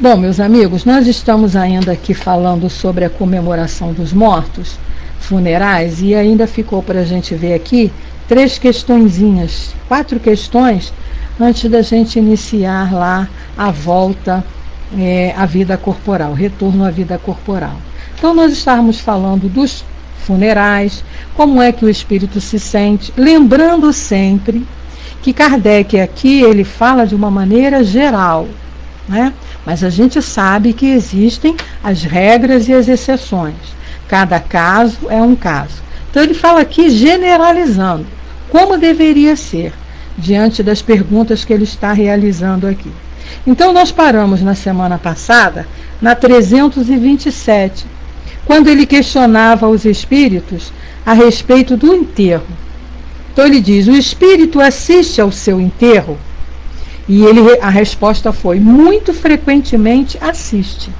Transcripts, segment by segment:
Bom, meus amigos, nós estamos ainda aqui falando sobre a comemoração dos mortos, funerais, e ainda ficou para a gente ver aqui 3 questõezinhas, 4 questões, antes da gente iniciar lá a volta à vida corporal, retorno à vida corporal. Então nós estávamos falando dos funerais, como é que o espírito se sente, lembrando sempre que Kardec aqui ele fala de uma maneira geral, né? Mas a gente sabe que existem as regras e as exceções. Cada caso é um caso. Então ele fala aqui generalizando como deveria ser, diante das perguntas que ele está realizando aqui. Então nós paramos na semana passada, na 327, quando ele questionava os espíritos a respeito do enterro. Então ele diz: o espírito assiste ao seu enterro? E a resposta foi: muito frequentemente assiste,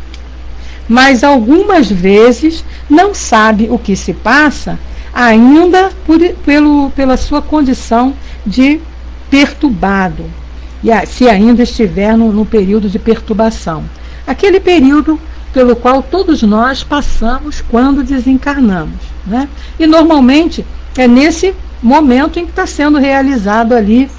mas algumas vezes não sabe o que se passa, ainda pela sua condição de perturbado, e se ainda estiver no período de perturbação, aquele período pelo qual todos nós passamos quando desencarnamos, né? E normalmente é nesse momento em que está sendo realizado ali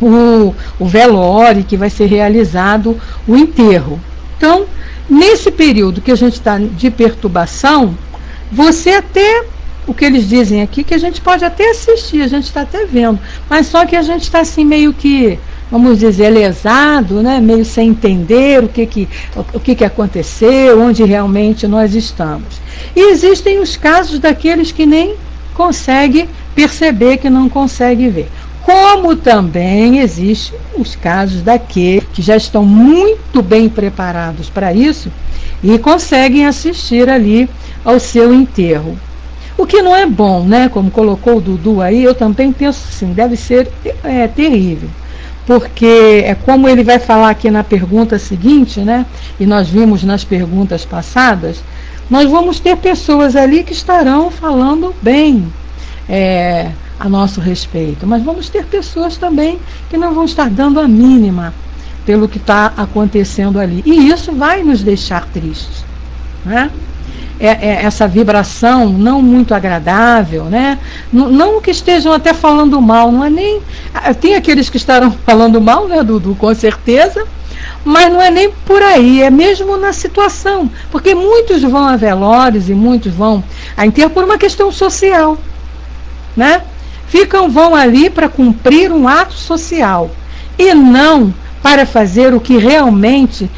o velório, que vai ser realizado o enterro. Então, nesse período que a gente está de perturbação, você até, o que eles dizem aqui, que a gente pode até assistir, a gente está até vendo, mas só que a gente está assim meio que, vamos dizer, lesado, né? Meio sem entender o que aconteceu, onde realmente nós estamos. E existem os casos daqueles que nem conseguem perceber, que não conseguem ver. Como também existem os casos daqueles que já estão muito bem preparados para isso e conseguem assistir ali ao seu enterro. O que não é bom, né? Como colocou o Dudu aí, eu também penso assim, deve ser terrível. Porque é como ele vai falar aqui na pergunta seguinte, né? E nós vimos nas perguntas passadas, nós vamos ter pessoas ali que estarão falando bem a nosso respeito, mas vamos ter pessoas também que não vão estar dando a mínima pelo que está acontecendo ali, e isso vai nos deixar tristes, né? Essa vibração não muito agradável, né? Não que estejam até falando mal, não é nem... Tem aqueles que estarão falando mal, né, Dudu, com certeza, mas não é nem por aí, é mesmo na situação, porque muitos vão a velórios e muitos vão a enterro por uma questão social, né? Vão ali para cumprir um ato social e não para fazer o que realmente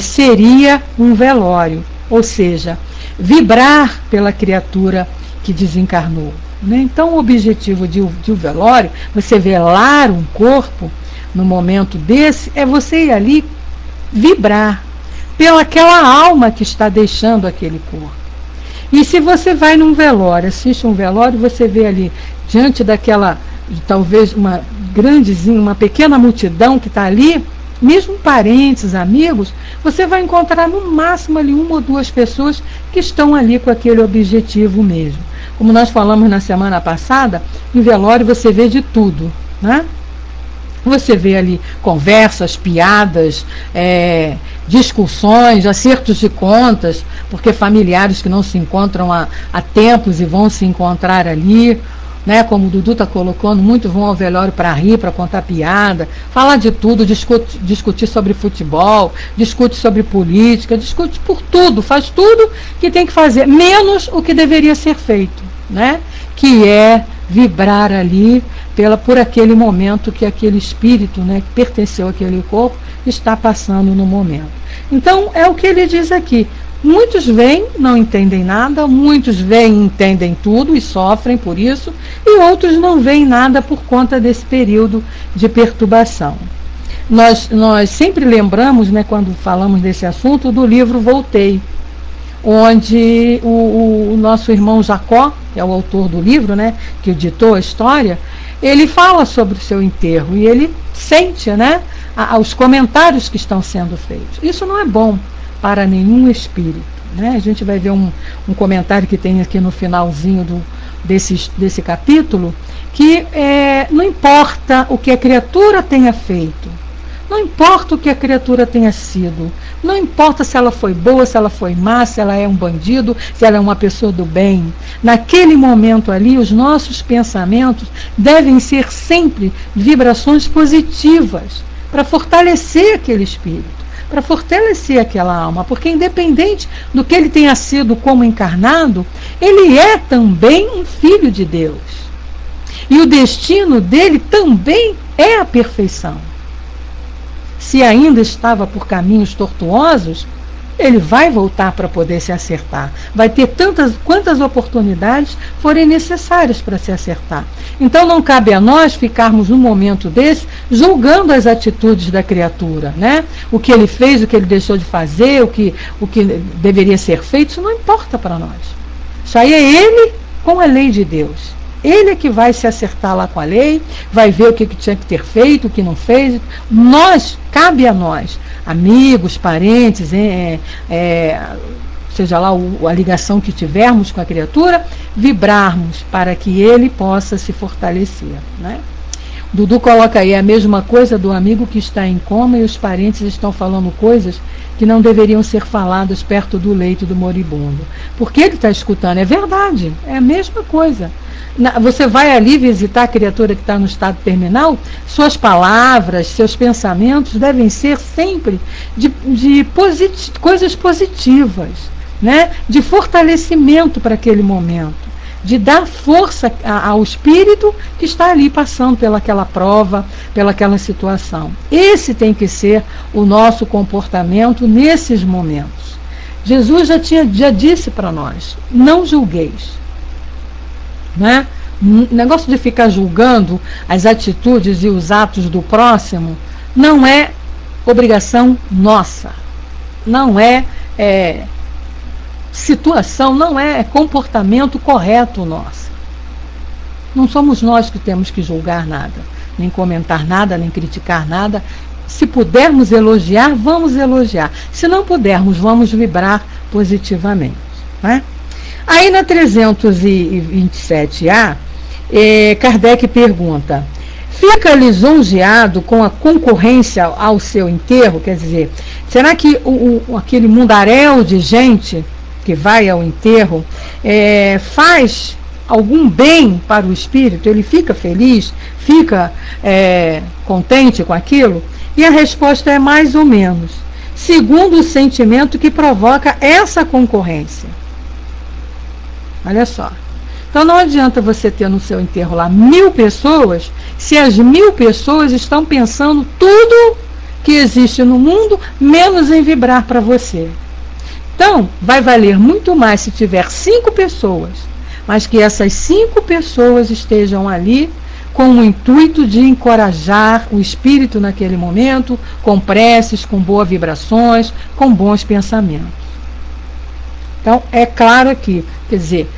seria um velório, ou seja, vibrar pela criatura que desencarnou, né? Então o objetivo de um velório, você velar um corpo no momento desse, é você ir ali vibrar pelaquela alma que está deixando aquele corpo. E se você vai num velório, assiste um velório, você vê ali diante daquela, talvez uma grandezinha, uma pequena multidão que está ali, mesmo parentes, amigos, você vai encontrar no máximo ali 1 ou 2 pessoas que estão ali com aquele objetivo mesmo. Como nós falamos na semana passada, em velório você vê de tudo, né? Você vê ali conversas, piadas, discussões, acertos de contas, porque familiares que não se encontram há tempos e vão se encontrar ali, né? Como o Dudu está colocando, muitos vão ao velório para rir, para contar piada, falar de tudo, discutir sobre futebol, discute sobre política, discute por tudo, faz tudo que tem que fazer, menos o que deveria ser feito, né? Que é vibrar ali por aquele momento que aquele espírito, né, que pertenceu àquele corpo, está passando no momento. Então é o que ele diz aqui. Muitos vêm, não entendem nada, muitos vêm e entendem tudo e sofrem por isso, e outros não veem nada por conta desse período de perturbação. Nós sempre lembramos, né, quando falamos desse assunto, do livro Voltei, onde o nosso irmão Jacó, que é o autor do livro, né, que ditou a história, ele fala sobre o seu enterro e ele sente, né, os comentários que estão sendo feitos. Isso não é bom para nenhum espírito, né? A gente vai ver um comentário que tem aqui no finalzinho desse capítulo, que não importa o que a criatura tenha feito, Não importa o que a criatura tenha sido, não importa se ela foi boa, se ela foi má, se ela é um bandido, se ela é uma pessoa do bem. Naquele momento ali, os nossos pensamentos devem ser sempre vibrações positivas, para fortalecer aquele espírito, para fortalecer aquela alma, porque independente do que ele tenha sido como encarnado, ele é também um filho de Deus. E o destino dele também é a perfeição. Se ainda estava por caminhos tortuosos, ele vai voltar para poder se acertar. Vai ter quantas oportunidades forem necessárias para se acertar. Então não cabe a nós ficarmos num momento desse julgando as atitudes da criatura, né? O que ele fez, o que ele deixou de fazer, o que deveria ser feito, isso não importa para nós. Isso aí é ele com a lei de Deus. Ele é que vai se acertar lá com a lei, vai ver o que tinha que ter feito, o que não fez. Cabe a nós, amigos, parentes, seja lá a ligação que tivermos com a criatura, vibrarmos para que ele possa se fortalecer, né? Dudu coloca aí a mesma coisa do amigo que está em coma e os parentes estão falando coisas que não deveriam ser faladas perto do leito do moribundo. Porque ele está escutando, é verdade, é a mesma coisa. Você vai ali visitar a criatura que está no estado terminal, suas palavras, seus pensamentos devem ser sempre de coisas positivas, né? De fortalecimento para aquele momento, de dar força ao espírito que está ali passando pelaquela prova, pelaquela situação. Esse tem que ser o nosso comportamento nesses momentos. Jesus já disse para nós, não julgueis. Né? O negócio de ficar julgando as atitudes e os atos do próximo não é obrigação nossa, não é situação, não é comportamento correto nosso. Não somos nós que temos que julgar nada, nem comentar nada, nem criticar nada. Se pudermos elogiar, vamos elogiar. Se não pudermos, vamos vibrar positivamente, né? Aí na 327A, Kardec pergunta: fica lisonjeado com a concorrência ao seu enterro? Quer dizer, será que aquele mundaréu de gente que vai ao enterro faz algum bem para o espírito? Ele fica feliz? Fica contente com aquilo? E a resposta é mais ou menos, segundo o sentimento que provoca essa concorrência. Olha só. Então não adianta você ter no seu enterro lá 1000 pessoas, se as 1000 pessoas estão pensando tudo que existe no mundo, menos em vibrar para você. Então, vai valer muito mais se tiver 5 pessoas, mas que essas 5 pessoas estejam ali com o intuito de encorajar o espírito naquele momento, com preces, com boas vibrações, com bons pensamentos. Então, é claro aqui, quer dizer,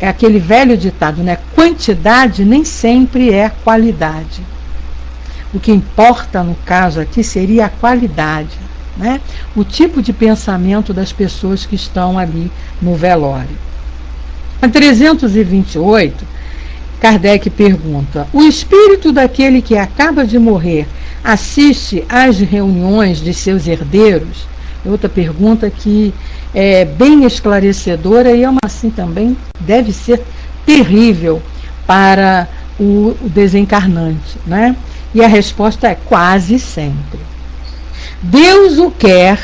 é aquele velho ditado, né? Quantidade nem sempre é qualidade. O que importa no caso aqui seria a qualidade, né? O tipo de pensamento das pessoas que estão ali no velório. A 328, Kardec pergunta: o espírito daquele que acaba de morrer assiste às reuniões de seus herdeiros? Outra pergunta que é bem esclarecedora e assim também deve ser terrível para o desencarnante, né? E a resposta é quase sempre. Deus o quer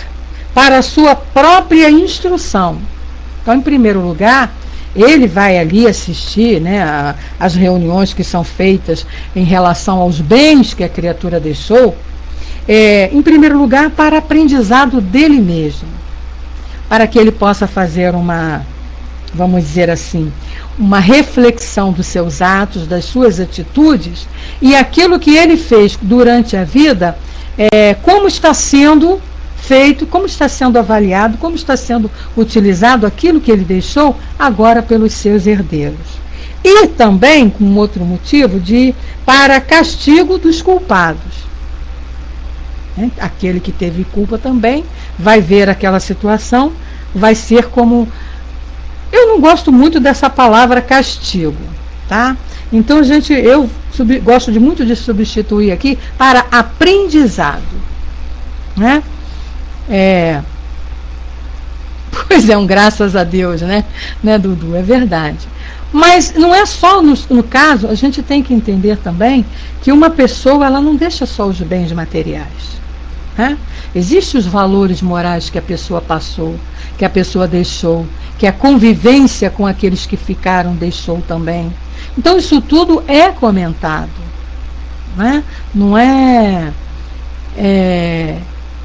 para a sua própria instrução. Então, em primeiro lugar, ele vai ali assistir, né, as reuniões que são feitas em relação aos bens que a criatura deixou, em primeiro lugar, para aprendizado dele mesmo, para que ele possa fazer vamos dizer assim, uma reflexão dos seus atos, das suas atitudes, e aquilo que ele fez durante a vida, como está sendo feito, como está sendo avaliado, como está sendo utilizado aquilo que ele deixou agora pelos seus herdeiros. E também, com outro motivo, para castigo dos culpados. Aquele que teve culpa também vai ver aquela situação, vai ser como... Eu não gosto muito dessa palavra castigo, tá? Então, gente, eu gosto muito de substituir aqui, para aprendizado, né? Pois é, graças a Deus, né, Dudu? É verdade. Mas não é só no caso, a gente tem que entender também que uma pessoa, ela não deixa só os bens materiais, né? Existem os valores morais que a pessoa passou, que a pessoa deixou, que a convivência com aqueles que ficaram deixou também. Então isso tudo é comentado, né? Não é,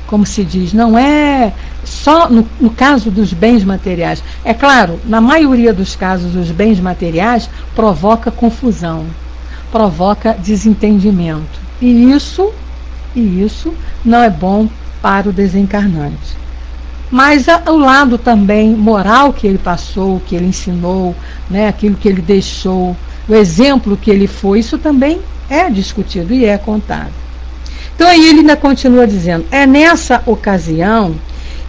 como se diz, não é só no caso dos bens materiais. É claro, na maioria dos casos, os bens materiais provoca confusão, provoca desentendimento. E isso não é bom para o desencarnante. Mas o lado também moral que ele passou, que ele ensinou, né, aquilo que ele deixou, o exemplo que ele foi, isso também é discutido e é contado. Então aí ele ainda continua dizendo, é nessa ocasião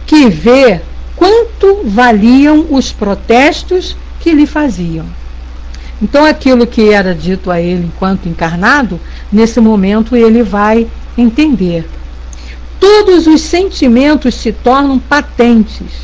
que vê quanto valiam os protestos que lhe faziam. Então aquilo que era dito a ele enquanto encarnado, nesse momento ele vai entender. Todos os sentimentos se tornam patentes.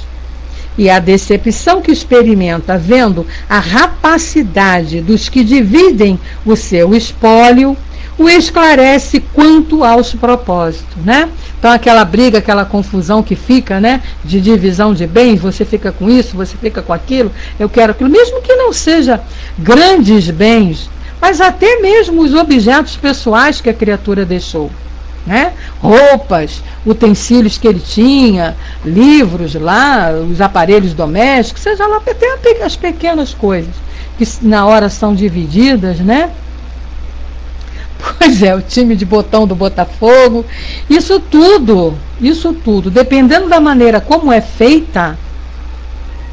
E a decepção que experimenta vendo a rapacidade dos que dividem o seu espólio, o esclarece quanto aos propósitos, né? Então aquela briga, aquela confusão que fica, né, de divisão de bens, você fica com isso, você fica com aquilo, eu quero aquilo, mesmo que não seja grandes bens, mas até mesmo os objetos pessoais que a criatura deixou, né? Roupas, utensílios que ele tinha, livros lá, os aparelhos domésticos, seja lá até as pequenas coisas que na hora são divididas, né? Pois é, o time de botão do Botafogo, isso tudo, dependendo da maneira como é feita,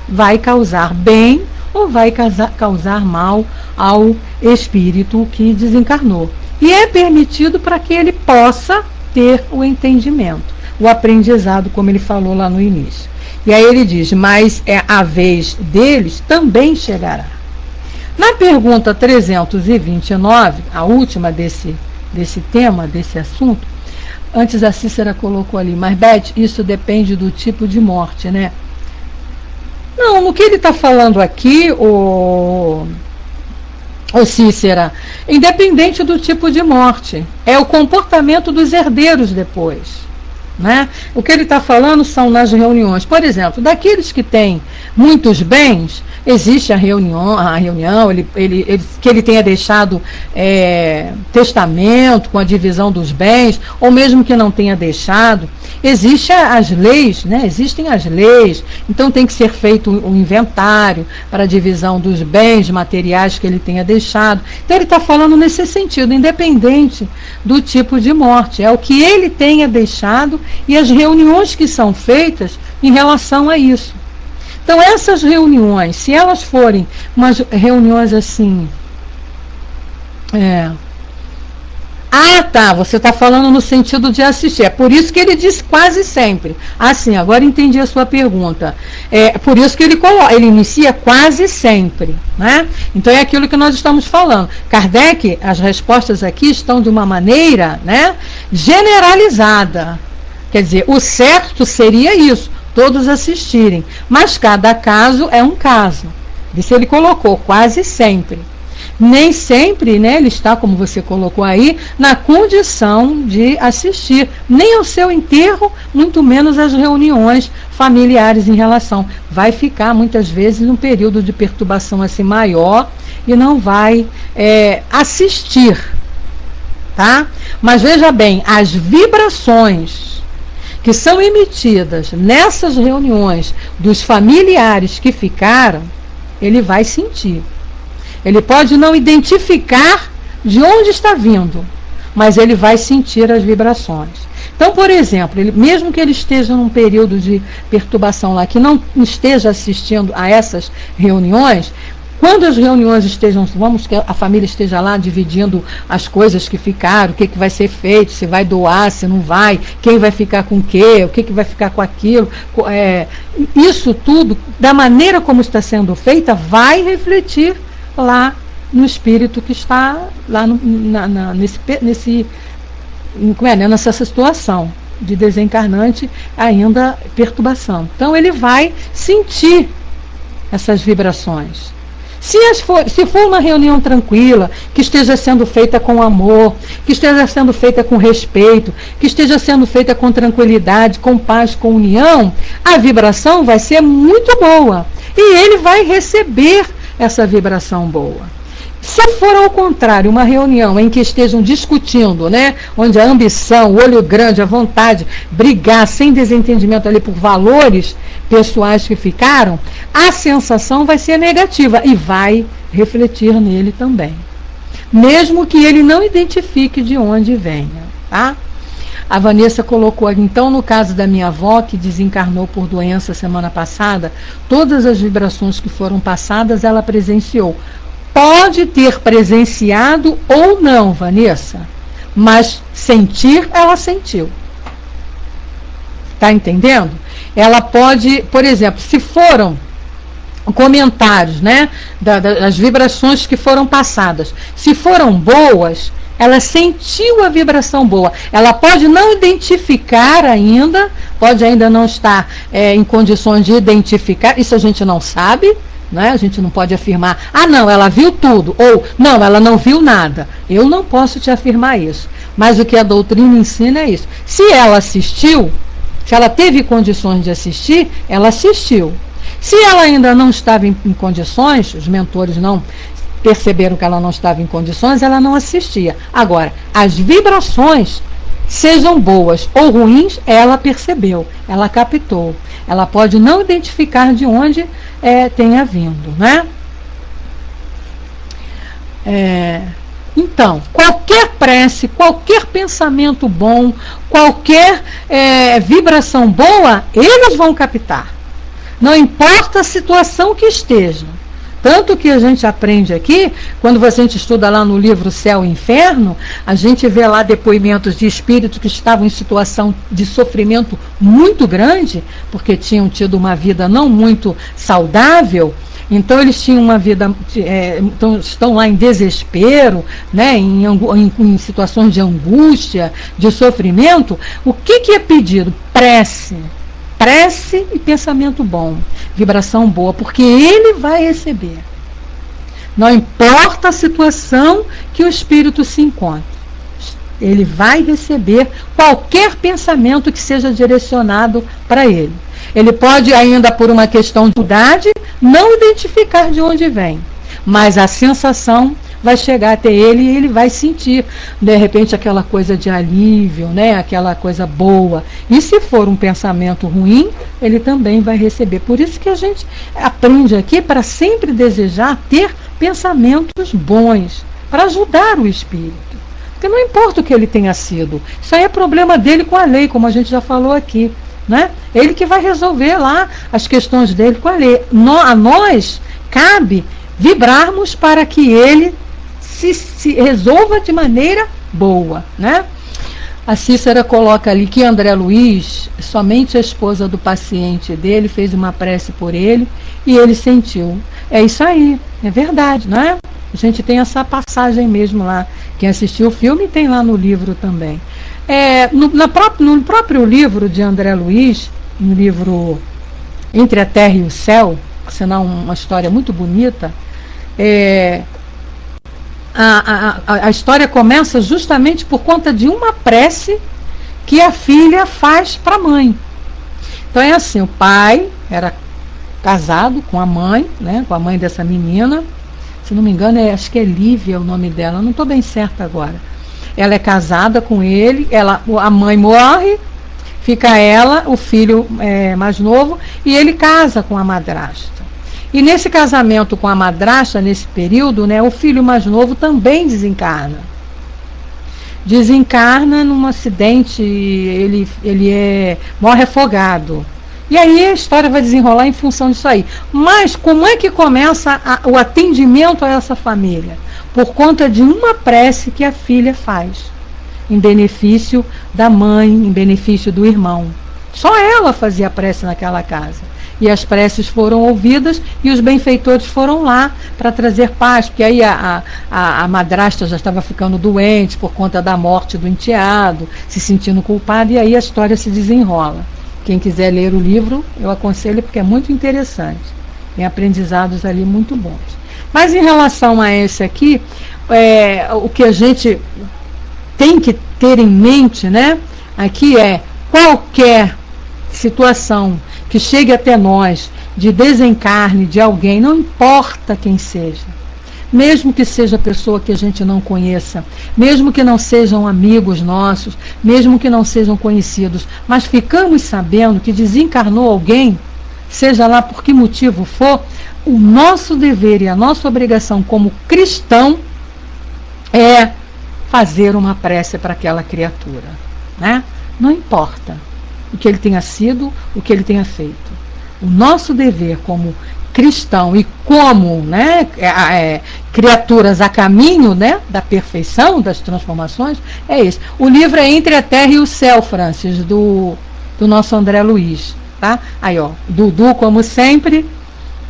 vai causar bem ou vai causar mal ao espírito que desencarnou. E é permitido para que ele possa ter o entendimento, o aprendizado, como ele falou lá no início. E aí ele diz, mas a vez deles também chegará. Na pergunta 329, a última desse tema, desse assunto, antes a Cícera colocou ali, mas Beth, isso depende do tipo de morte, né? Não, no que ele está falando aqui, o Cícera, independente do tipo de morte, é o comportamento dos herdeiros depois, né? O que ele está falando são nas reuniões, por exemplo, daqueles que têm muitos bens, existe a reunião que ele tenha deixado testamento com a divisão dos bens, ou mesmo que não tenha deixado, existem as leis, né? Existem as leis, então tem que ser feito um inventário para a divisão dos bens materiais que ele tenha deixado. Então ele está falando nesse sentido, independente do tipo de morte, é o que ele tenha deixado e as reuniões que são feitas em relação a isso. Então essas reuniões, se elas forem umas reuniões assim, você está falando no sentido de assistir, é por isso que ele diz quase sempre. Assim, agora entendi a sua pergunta. É por isso que ele inicia quase sempre, né? Então é aquilo que nós estamos falando. Kardec, as respostas aqui estão de uma maneira, né, generalizada. Quer dizer, o certo seria isso, todos assistirem. Mas cada caso é um caso. Isso ele colocou, quase sempre. Nem sempre, né, ele está, como você colocou aí, na condição de assistir. Nem ao seu enterro, muito menos às reuniões familiares em relação. Vai ficar, muitas vezes, num período de perturbação assim maior e não vai assistir. Tá? Mas veja bem, as vibrações que são emitidas nessas reuniões dos familiares que ficaram, ele vai sentir. Ele pode não identificar de onde está vindo, mas ele vai sentir as vibrações. Então, por exemplo, mesmo que ele esteja num período de perturbação lá, que não esteja assistindo a essas reuniões, quando as reuniões estejam, vamos que a família esteja lá dividindo as coisas que ficaram, o que vai ser feito, se vai doar, se não vai, quem vai ficar com o que vai ficar com aquilo, isso tudo, da maneira como está sendo feita, vai refletir lá no espírito que está lá nessa situação de desencarnante, ainda perturbação. Então ele vai sentir essas vibrações. Se for uma reunião tranquila, que esteja sendo feita com amor, que esteja sendo feita com respeito, que esteja sendo feita com tranquilidade, com paz, com união, a vibração vai ser muito boa. E ele vai receber essa vibração boa. Se for ao contrário, uma reunião em que estejam discutindo, né, onde a ambição, o olho grande, a vontade, brigar sem desentendimento ali por valores pessoais que ficaram, a sensação vai ser negativa e vai refletir nele também. Mesmo que ele não identifique de onde venha, tá? A Vanessa colocou aqui, então, no caso da minha avó, que desencarnou por doença semana passada, todas as vibrações que foram passadas, ela presenciou. Pode ter presenciado ou não, Vanessa, mas sentir, ela sentiu. Tá entendendo? Ela pode, por exemplo, se foram comentários, né, das vibrações que foram passadas, se foram boas, ela sentiu a vibração boa. Ela pode não identificar ainda, pode ainda não estar em condições de identificar, isso a gente não sabe, né? A gente não pode afirmar, não, ela viu tudo, ou não, ela não viu nada. Eu não posso te afirmar isso, mas o que a doutrina ensina é isso. Se ela assistiu, se ela teve condições de assistir, ela assistiu. Se ela ainda não estava em condições, os mentores não perceberam que ela não estava em condições, ela não assistia. Agora, as vibrações, sejam boas ou ruins, ela percebeu, ela captou. Ela pode não identificar de onde tenha vindo, né? Então, qualquer prece, qualquer pensamento bom, qualquer vibração boa, eles vão captar. Não importa a situação que esteja. Tanto que a gente aprende aqui, quando a gente estuda lá no livro Céu e Inferno, a gente vê lá depoimentos de espíritos que estavam em situação de sofrimento muito grande, porque tinham tido uma vida não muito saudável. Então eles tinham uma vida, estão lá em desespero, né, em situações de angústia, de sofrimento. O que é pedido? Prece e pensamento bom, vibração boa, porque ele vai receber. Não importa a situação que o espírito se encontre, ele vai receber qualquer pensamento que seja direcionado para ele. Ele pode ainda, por uma questão de idade, não identificar de onde vem, mas a sensação vai chegar até ele e ele vai sentir, de repente, aquela coisa de alívio, né? Aquela coisa boa. E se for um pensamento ruim, ele também vai receber. Por isso que a gente aprende aqui para sempre desejar ter pensamentos bons, para ajudar o espírito. Porque não importa o que ele tenha sido, isso aí é problema dele com a lei, como a gente já falou aqui, né? Ele que vai resolver lá as questões dele com a lei. A nós cabe vibrarmos para que ele se resolva de maneira boa, né? A Cícera coloca ali que André Luiz, somente a esposa do paciente dele, fez uma prece por ele e ele sentiu. É isso aí, é verdade, não é? A gente tem essa passagem mesmo lá. Quem assistiu o filme tem lá no livro também. No próprio livro de André Luiz, no livro Entre a Terra e o Céu, senão uma história muito bonita, a história começa justamente por conta de uma prece que a filha faz para a mãe. Então é assim, o pai era casado com a mãe, né, com a mãe dessa menina, se não me engano, acho que é Lívia o nome dela, não estou bem certa agora. Ela é casada com ele, a mãe morre, fica ela, o filho mais novo, e ele casa com a madrasta. E nesse casamento com a madrasta, nesse período, né, o filho mais novo também desencarna. Desencarna num acidente, ele morre afogado. E aí a história vai desenrolar em função disso aí. Mas como é que começa o atendimento a essa família? Por conta de uma prece que a filha faz, em benefício da mãe, em benefício do irmão. Só ela fazia prece naquela casa. e as preces foram ouvidas e os benfeitores foram lá para trazer paz, porque aí a madrasta já estava ficando doente por conta da morte do enteado, se sentindo culpada, e aí a história se desenrola. Quem quiser ler o livro, eu aconselho, porque é muito interessante, tem aprendizados ali muito bons. Mas em relação a esse aqui, o que a gente tem que ter em mente, né, aqui é qualquer situação que chegue até nós de desencarne de alguém, não importa quem seja, mesmo que seja pessoa que a gente não conheça, mesmo que não sejam amigos nossos, mesmo que não sejam conhecidos, mas ficamos sabendo que desencarnou alguém, seja lá por que motivo for, o nosso dever e a nossa obrigação como cristão é fazer uma prece para aquela criatura, né? Não importa o que ele tenha sido, o que ele tenha feito. O nosso dever como cristão e como, né, criaturas a caminho, né, da perfeição, das transformações, é esse. O livro é Entre a Terra e o Céu, Francis, do nosso André Luiz, tá? Aí, ó, Dudu, como sempre,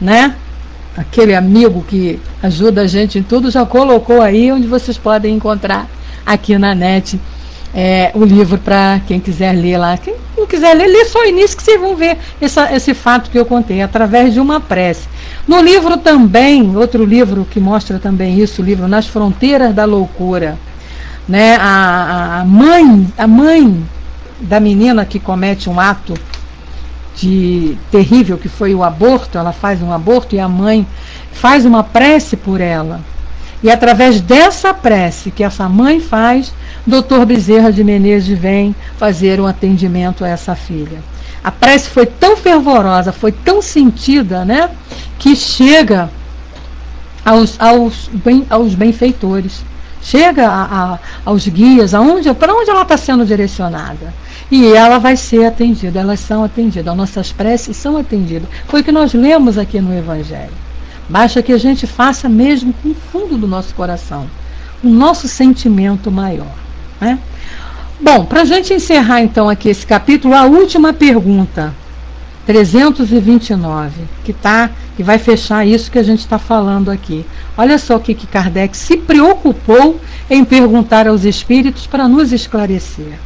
né? Aquele amigo que ajuda a gente em tudo, já colocou aí onde vocês podem encontrar aqui na net o livro para quem quiser ler lá. Quem não quiser ler, lê só o início que vocês vão ver esse fato que eu contei, através de uma prece. No livro também, outro livro que mostra também isso, o livro Nas Fronteiras da Loucura, né? A mãe da menina que comete um ato terrível, que foi o aborto, ela faz um aborto e a mãe faz uma prece por ela. E através dessa prece que essa mãe faz, Dr. Bezerra de Menezes vem fazer um atendimento a essa filha. A prece foi tão fervorosa, foi tão sentida, né, que chega aos benfeitores, chega aos guias, para onde ela está sendo direcionada. E ela vai ser atendida, elas são atendidas, as nossas preces são atendidas. Foi o que nós lemos aqui no Evangelho. Basta que a gente faça mesmo com o fundo do nosso coração, o nosso sentimento maior, né? Bom, para a gente encerrar então aqui esse capítulo, a última pergunta, 329, que vai fechar isso que a gente está falando aqui. Olha só o que Kardec se preocupou em perguntar aos espíritos para nos esclarecer.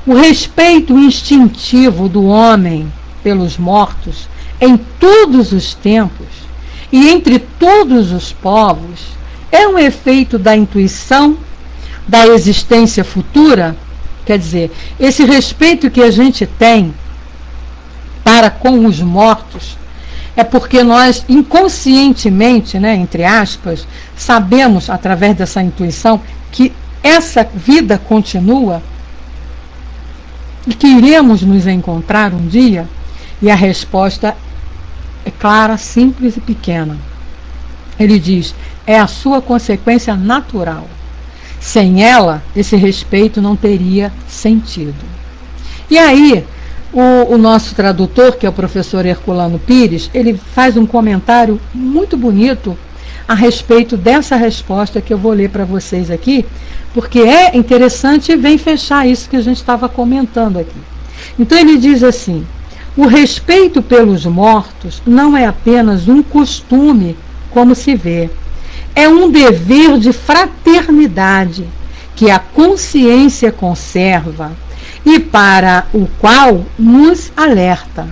O respeito instintivo do homem pelos mortos em todos os tempos e entre todos os povos é um efeito da intuição da existência futura? Quer dizer, esse respeito que a gente tem para com os mortos é porque nós inconscientemente, né, entre aspas, sabemos através dessa intuição que essa vida continua e que iremos nos encontrar um dia? E a resposta é clara, simples e pequena. Ele diz, é a sua consequência natural. Sem ela, esse respeito não teria sentido. E aí, o nosso tradutor, que é o professor Herculano Pires, ele faz um comentário muito bonito a respeito dessa resposta que eu vou ler para vocês aqui, porque é interessante e vem fechar isso que a gente estava comentando aqui. Então ele diz assim, o respeito pelos mortos não é apenas um costume, como se vê, é um dever de fraternidade que a consciência conserva e para o qual nos alerta.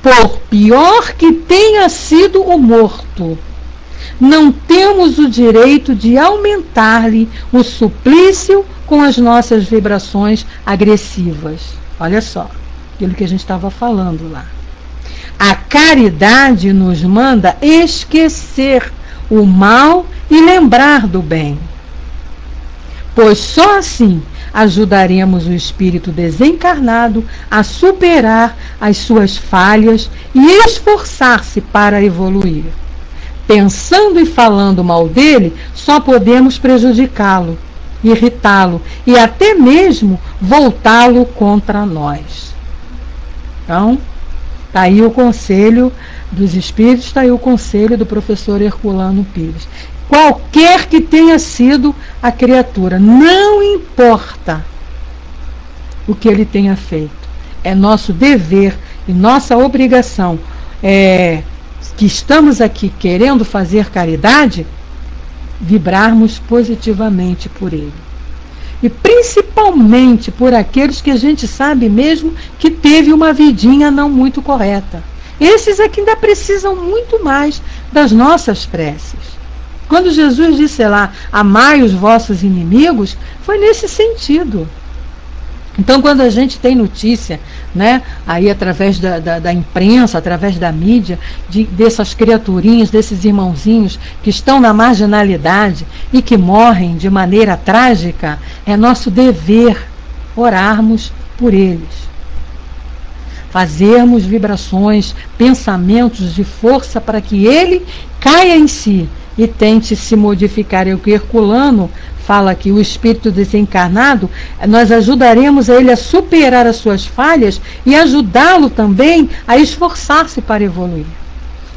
Por pior que tenha sido o morto, não temos o direito de aumentar-lhe o suplício com as nossas vibrações agressivas. Olha só, aquilo que a gente estava falando lá. A caridade nos manda esquecer o mal e lembrar do bem, pois só assim ajudaremos o espírito desencarnado a superar as suas falhas e esforçar-se para evoluir. Pensando e falando mal dele, só podemos prejudicá-lo, irritá-lo e até mesmo voltá-lo contra nós. Então, está aí o conselho dos espíritos, está aí o conselho do professor Herculano Pires. Qualquer que tenha sido a criatura, não importa o que ele tenha feito, é nosso dever e nossa obrigação que estamos aqui querendo fazer caridade, vibrarmos positivamente por ele. E principalmente por aqueles que a gente sabe mesmo que teve uma vidinha não muito correta. Esses é que ainda precisam muito mais das nossas preces. Quando Jesus disse lá, amai os vossos inimigos, foi nesse sentido. Então, quando a gente tem notícia, né, aí através da imprensa, através da mídia, dessas criaturinhas, desses irmãozinhos que estão na marginalidade e que morrem de maneira trágica, é nosso dever orarmos por eles. Fazermos vibrações, pensamentos de força para que ele caia em si e tente se modificar. É o que Herculano fala que o espírito desencarnado, nós ajudaremos a ele a superar as suas falhas e ajudá-lo também a esforçar-se para evoluir.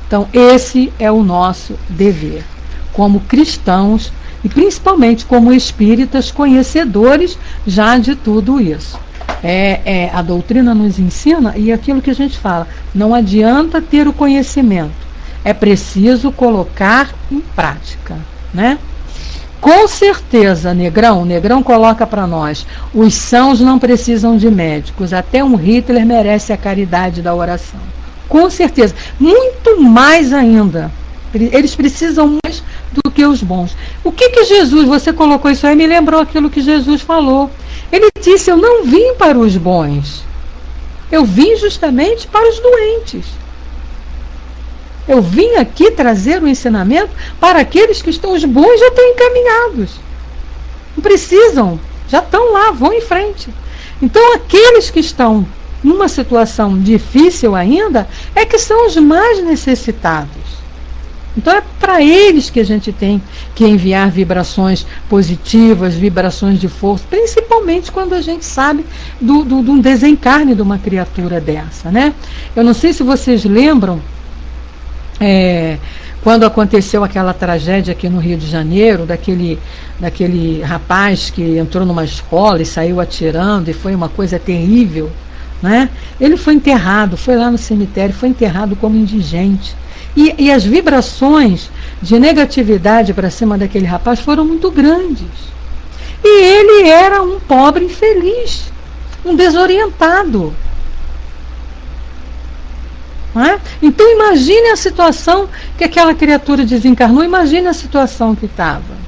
Então, esse é o nosso dever, como cristãos e principalmente como espíritas conhecedores já de tudo isso. A doutrina nos ensina, e aquilo que a gente fala, não adianta ter o conhecimento, é preciso colocar em prática, né? Com certeza, o Negrão coloca para nós, os sãos não precisam de médicos, até um Hitler merece a caridade da oração. Com certeza, muito mais ainda, eles precisam mais do que os bons. O que Jesus, você colocou isso aí, me lembrou aquilo que Jesus falou. Ele disse, eu não vim para os bons, eu vim justamente para os doentes. Eu vim aqui trazer o ensinamento para aqueles que estão, os bons já estão encaminhados. Não precisam, já estão lá, vão em frente. Então aqueles que estão numa situação difícil ainda, é que são os mais necessitados. Então é para eles que a gente tem que enviar vibrações positivas, vibrações de força, principalmente quando a gente sabe de um desencarne de uma criatura dessa, né? Eu não sei se vocês lembram, quando aconteceu aquela tragédia aqui no Rio de Janeiro, daquele rapaz que entrou numa escola e saiu atirando, e foi uma coisa terrível, né? Ele foi enterrado, foi lá no cemitério, foi enterrado como indigente. E as vibrações de negatividade para cima daquele rapaz foram muito grandes. E ele era um pobre infeliz, um desorientado. Não é? Então imagine a situação que aquela criatura desencarnou, imagine a situação que estava.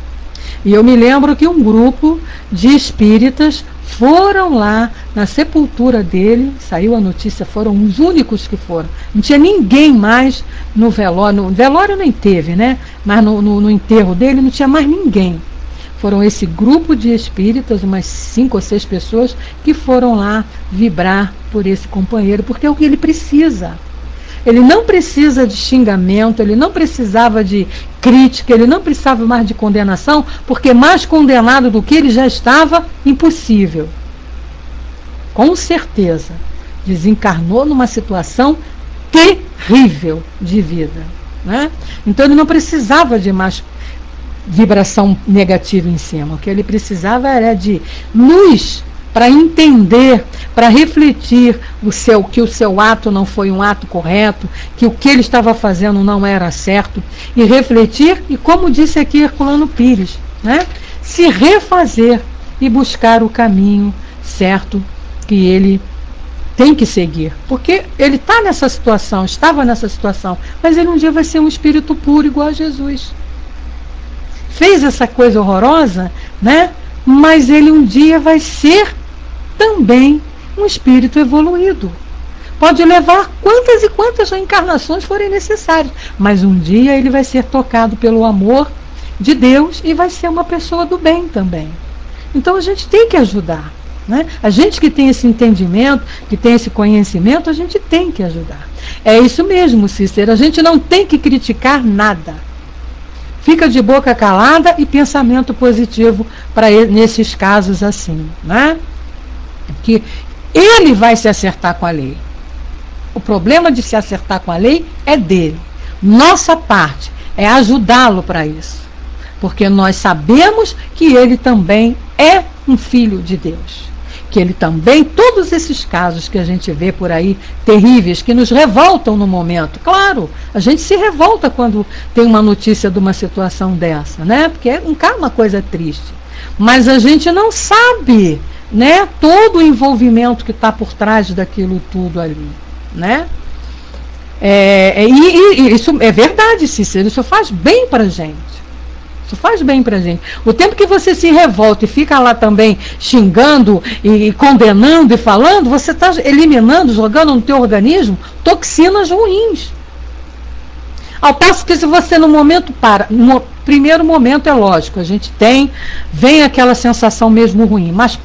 E eu me lembro que um grupo de espíritas foram lá na sepultura dele, saiu a notícia, foram os únicos que foram. Não tinha ninguém mais no velório. No velório nem teve, né? Mas no enterro dele não tinha mais ninguém. Foram esse grupo de espíritas, umas 5 ou 6 pessoas, que foram lá vibrar por esse companheiro, porque é o que ele precisa. Ele não precisa de xingamento, ele não precisava de crítica, ele não precisava mais de condenação, porque mais condenado do que ele já estava, impossível. Com certeza, desencarnou numa situação terrível de vida, né? Então ele não precisava de mais vibração negativa em cima. O que ele precisava era de luz para entender, para refletir que o seu ato não foi um ato correto, que o que ele estava fazendo não era certo, e refletir, e como disse aqui Herculano Pires, né? Se refazer e buscar o caminho certo que ele tem que seguir. Porque ele está nessa situação, estava nessa situação, mas ele um dia vai ser um espírito puro igual a Jesus. Fez essa coisa horrorosa, né? Mas ele um dia vai ser também um espírito evoluído. Pode levar quantas e quantas reencarnações forem necessárias, mas um dia ele vai ser tocado pelo amor de Deus e vai ser uma pessoa do bem também. Então a gente tem que ajudar, né? A gente que tem esse entendimento, que tem esse conhecimento, a gente tem que ajudar. É isso mesmo, Cícero, a gente não tem que criticar nada. Fica de boca calada e pensamento positivo para nesses casos assim, né? Que ele vai se acertar com a lei. O problema de se acertar com a lei é dele. Nossa parte é ajudá-lo para isso. Porque nós sabemos que ele também é um filho de Deus. que ele também, todos esses casos que a gente vê por aí, terríveis, que nos revoltam no momento. Claro, a gente se revolta quando tem uma notícia de uma situação dessa, né? Porque é uma coisa triste. Mas a gente não sabe, né, todo o envolvimento que está por trás daquilo tudo ali, né? E isso é verdade, Cícero, isso faz bem para a gente. Isso faz bem pra gente. O tempo que você se revolta e fica lá também xingando e condenando e falando, você está eliminando, jogando no teu organismo toxinas ruins. Ao passo que se você no momento no primeiro momento é lógico, a gente vem aquela sensação mesmo ruim, mas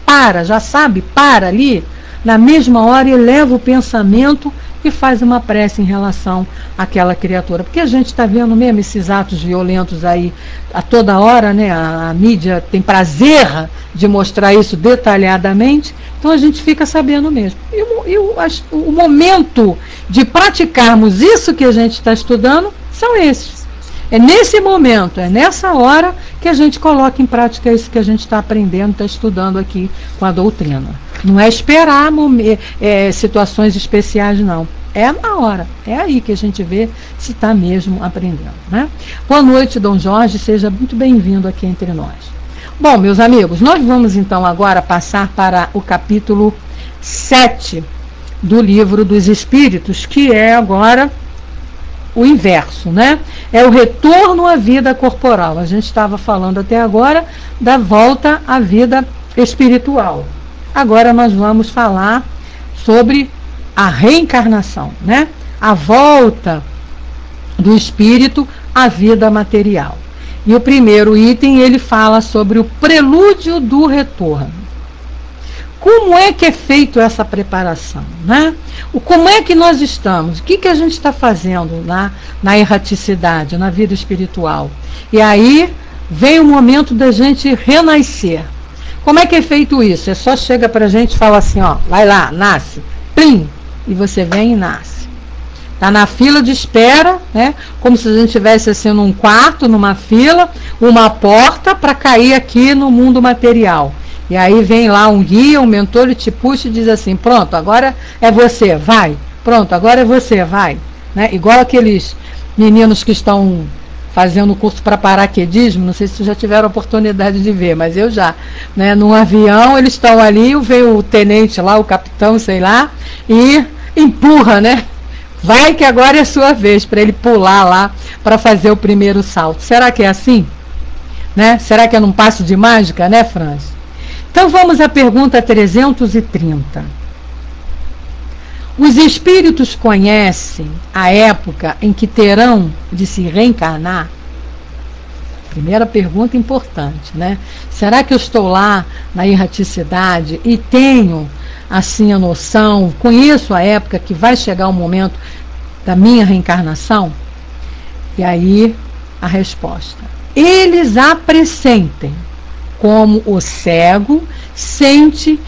já sabe, para ali, na mesma hora eleva o pensamento e faz uma prece em relação àquela criatura. Porque a gente está vendo mesmo esses atos violentos aí a toda hora, né? A mídia tem prazer de mostrar isso detalhadamente, então a gente fica sabendo mesmo. E o momento de praticarmos isso que a gente está estudando são esses. É nesse momento, é nessa hora que a gente coloca em prática isso que a gente está aprendendo, está estudando aqui com a doutrina. Não é esperar situações especiais, não. É na hora. É aí que a gente vê se está mesmo aprendendo, né? Boa noite, Dom Jorge. Seja muito bem-vindo aqui entre nós. Bom, meus amigos, nós vamos então agora passar para o capítulo 7 do Livro dos Espíritos, que é agora o inverso, né? É o retorno à vida corporal. A gente estava falando até agora da volta à vida espiritual. Agora nós vamos falar sobre a reencarnação, né? A volta do espírito à vida material. E o primeiro item, ele fala sobre o prelúdio do retorno. Como é que é feito essa preparação, né? Como é que nós estamos? O que a gente está fazendo na erraticidade, na vida espiritual? E aí vem o momento da gente renascer. Como é que é feito isso? É só chega pra gente e fala assim, ó, vai lá, nasce, plim, e você vem e nasce. Está na fila de espera, né? Como se a gente estivesse assim num quarto, numa fila, uma porta para cair aqui no mundo material. E aí vem lá um guia, um mentor, ele te puxa e diz assim, pronto, agora é você, vai. Pronto, agora é você, vai. Né? Igual aqueles meninos que estão fazendo o curso para paraquedismo, não sei se vocês já tiveram a oportunidade de ver, mas eu já. Né? Num avião, eles estão ali, vem o tenente lá, o capitão, sei lá, e empurra, né? Vai que agora é a sua vez, para ele pular lá, para fazer o primeiro salto. Será que é assim? Né? Será que é num passo de mágica, né, Franz? Então vamos à pergunta 330. Os espíritos conhecem a época em que terão de se reencarnar? Primeira pergunta importante, né? Será que eu estou lá na erraticidade e tenho assim a noção, conheço a época que vai chegar o momento da minha reencarnação? E aí a resposta: eles a pressentem, como o cego sente